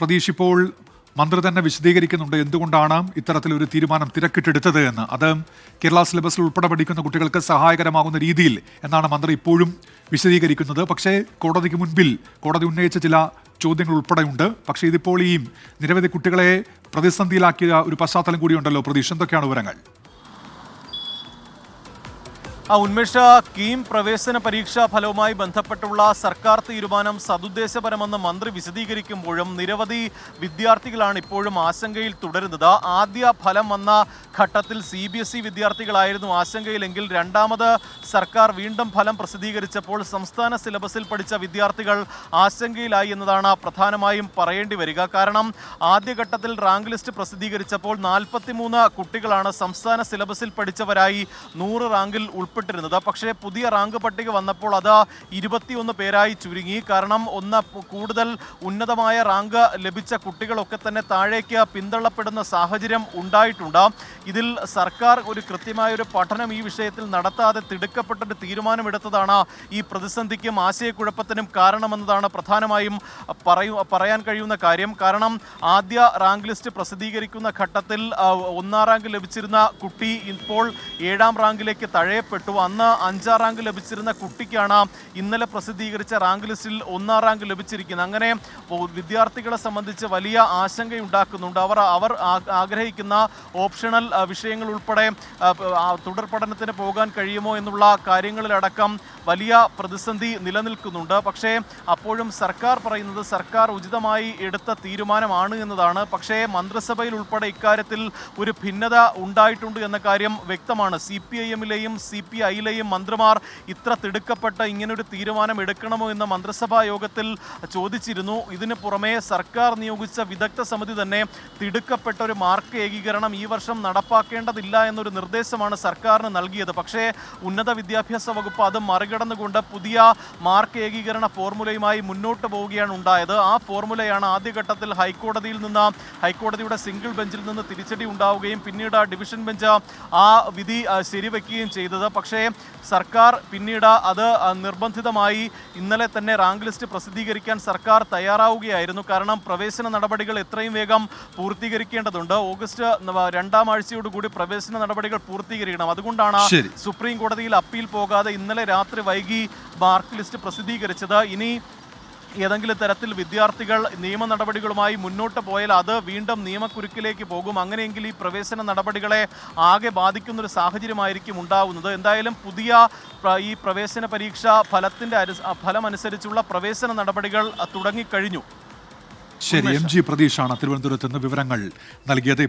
പ്രതീഷ്, ഇപ്പോൾ മന്ത്രി തന്നെ വിശദീകരിക്കുന്നുണ്ട് എന്തുകൊണ്ടാണ് ഇത്തരത്തിലൊരു തീരുമാനം തിരക്കിട്ടെടുത്തത് എന്ന്. അത് കേരള സിലബസിൽ ഉൾപ്പെടെ പഠിക്കുന്ന കുട്ടികൾക്ക് സഹായകരമാകുന്ന രീതിയിൽ എന്നാണ് മന്ത്രി ഇപ്പോഴും വിശദീകരിക്കുന്നത്. പക്ഷേ കോടതിക്ക് മുൻപിൽ കോടതി ഉന്നയിച്ച ചില ചോദ്യങ്ങൾ ഉൾപ്പെടെയുണ്ട്. പക്ഷേ ഇതിപ്പോൾ ഈ നിരവധി കുട്ടികളെ പ്രതിസന്ധിയിലാക്കിയ ഒരു പശ്ചാത്തലം കൂടിയുണ്ടല്ലോ പ്രതീഷ്, എന്തൊക്കെയാണ് വിവരങ്ങൾ? ഉന്മേഷ, കീം പ്രവേശന പരീക്ഷാ ഫലവുമായി ബന്ധപ്പെട്ടുള്ള സർക്കാർ തീരുമാനം സതുദ്ദേശപരമെന്ന് മന്ത്രി വിശദീകരിക്കുമ്പോഴും നിരവധി വിദ്യാർത്ഥികളാണ് ഇപ്പോഴും ആശങ്കയിൽ തുടരുന്നത്. ആദ്യ ഫലം വന്ന ഘട്ടത്തിൽ CBSE വിദ്യാർത്ഥികളായിരുന്നു ആശങ്കയിലെങ്കിൽ രണ്ടാമത് സർക്കാർ വീണ്ടും ഫലം പ്രസിദ്ധീകരിച്ചപ്പോൾ സംസ്ഥാന സിലബസിൽ പഠിച്ച വിദ്യാർത്ഥികൾ ആശങ്കയിലായി എന്നതാണ് പ്രധാനമായും പറയേണ്ടി വരിക. കാരണം ആദ്യഘട്ടത്തിൽ റാങ്ക് ലിസ്റ്റ് പ്രസിദ്ധീകരിച്ചപ്പോൾ 43 കുട്ടികളാണ് സംസ്ഥാന സിലബസിൽ പഠിച്ചവരായി 100 റാങ്കിൽ ഉൾപ്പെട്ടിരുന്നത്. പക്ഷേ പുതിയ റാങ്ക് പട്ടിക വന്നപ്പോൾ അത് 21 പേരായി ചുരുങ്ങി. കാരണം കൂടുതൽ ഉന്നതമായ റാങ്ക് ലഭിച്ച കുട്ടികളൊക്കെ തന്നെ താഴേക്ക് പിന്തള്ളപ്പെടുന്ന സാഹചര്യം ഉണ്ടായിട്ടുണ്ട്. ഇതിൽ സർക്കാർ ഒരു കൃത്യമായൊരു പഠനം ഈ വിഷയത്തിൽ നടത്താതെ തിടുക്കപ്പെട്ടൊരു തീരുമാനമെടുത്തതാണ് ഈ പ്രതിസന്ധിക്കും ആശയക്കുഴപ്പത്തിനും കാരണമെന്നതാണ് പ്രധാനമായും പറയാൻ കഴിയുന്ന കാര്യം. കാരണം ആദ്യ റാങ്ക് ലിസ്റ്റ് പ്രസിദ്ധീകരിക്കുന്ന ഘട്ടത്തിൽ 1-ാം റാങ്ക് ലഭിച്ചിരുന്ന കുട്ടി ഇപ്പോൾ 7-ാം റാങ്കിലേക്ക് തഴയപ്പെട്ടു. അന്ന് 5-ാം റാങ്ക് ലഭിച്ചിരുന്ന കുട്ടിക്കാണ് ഇന്നലെ പ്രസിദ്ധീകരിച്ച റാങ്ക് ലിസ്റ്റിൽ 1-ാം റാങ്ക് ലഭിച്ചിരിക്കുന്നത്. അങ്ങനെ വിദ്യാർത്ഥികളെ സംബന്ധിച്ച് വലിയ ആശങ്കയുണ്ടാക്കുന്നുണ്ട്. അവർ ആഗ്രഹിക്കുന്ന ഓപ്ഷണൽ വിഷയങ്ങൾ ഉൾപ്പെടെ തുടർ പഠനത്തിന് പോകാൻ കഴിയുമോ എന്നുള്ള കാര്യങ്ങളിലടക്കം വലിയ പ്രതിസന്ധി നിലനിൽക്കുന്നുണ്ട്. പക്ഷേ അപ്പോഴും സർക്കാർ പറയുന്നത് സർക്കാർ ഉചിതമായി എടുത്ത തീരുമാനമാണ് എന്നതാണ്. പക്ഷേ മന്ത്രിസഭയിൽ ഉൾപ്പെടെ ഇക്കാര്യത്തിൽ ഒരു ഭിന്നത ഉണ്ടായിട്ടുണ്ട് എന്ന കാര്യം വ്യക്തമാണ്. CPIM-ലെയും CPI-ലെയും മന്ത്രിമാർ ഇത്ര തിടുക്കപ്പെട്ട് ഇങ്ങനൊരു തീരുമാനം എടുക്കണമോ എന്ന മന്ത്രിസഭാ യോഗത്തിൽ ചോദിച്ചിരുന്നു. ഇതിന് പുറമെ സർക്കാർ നിയോഗിച്ച വിദഗ്ധ സമിതി തന്നെ തിടുക്കപ്പെട്ട ഒരു മാർക്ക് ഏകീകരണം ഈ വർഷം നടപ്പാക്കേണ്ടതില്ല എന്നൊരു നിർദ്ദേശമാണ് സർക്കാരിന് നൽകിയത്. പക്ഷേ ഉന്നത വിദ്യാഭ്യാസ വകുപ്പ് അത് മറികടന്നുകൊണ്ട് പുതിയ മാർക്ക് ഏകീകരണ ഫോർമുലയുമായി മുന്നോട്ട് പോവുകയാണ് ഉണ്ടായത്. ആ ഫോർമുലയാണ് ആദ്യഘട്ടത്തിൽ ഹൈക്കോടതിയുടെ സിംഗിൾ ബെഞ്ചിൽ നിന്ന് തിരിച്ചടി ഉണ്ടാവുകയും പിന്നീട് ഡിവിഷൻ ബെഞ്ച് ആ വിധി ശരിവെക്കുകയും ചെയ്തത്. പക്ഷേ സർക്കാർ പിന്നീട് അത് നിർബന്ധിതമായി ഇന്നലെ തന്നെ റാങ്ക് ലിസ്റ്റ് പ്രസിദ്ധീകരിക്കാൻ സർക്കാർ തയ്യാറാവുകയായിരുന്നു. കാരണം പ്രവേശന നടപടികൾ എത്രയും വേഗം പൂർത്തീകരിക്കേണ്ടതുണ്ട്. ഓഗസ്റ്റ് 2-ാം ആഴ്ചയോടുകൂടി പ്രവേശന നടപടികൾ പൂർത്തീകരിക്കണം. അതുകൊണ്ടാണ് സുപ്രീം കോടതിയിൽ അപ്പീൽ പോകാതെ ഇന്നലെ രാത്രി വൈകി മാർക്ക് ലിസ്റ്റ് പ്രസിദ്ധീകരിച്ചത്. ഇനി ഏതെങ്കിലും തരത്തിൽ വിദ്യാർത്ഥികൾ നിയമ നടപടികളുമായി മുന്നോട്ട് പോയാൽ അത് വീണ്ടും നിയമക്കുരുക്കിലേക്ക് പോകും. അങ്ങനെയെങ്കിൽ ഈ പ്രവേശന നടപടികളെ ആകെ ബാധിക്കുന്നൊരു സാഹചര്യമായിരിക്കും ഉണ്ടാവുന്നത്. എന്തായാലും പുതിയ ഈ പ്രവേശന പരീക്ഷ ഫലമനുസരിച്ചുള്ള പ്രവേശന നടപടികൾ തുടങ്ങിക്കഴിഞ്ഞു. ശരി, MG പ്രതീഷാണ് തിരുവനന്തപുരത്ത് നിന്ന് വിവരങ്ങൾ നൽകിയത്.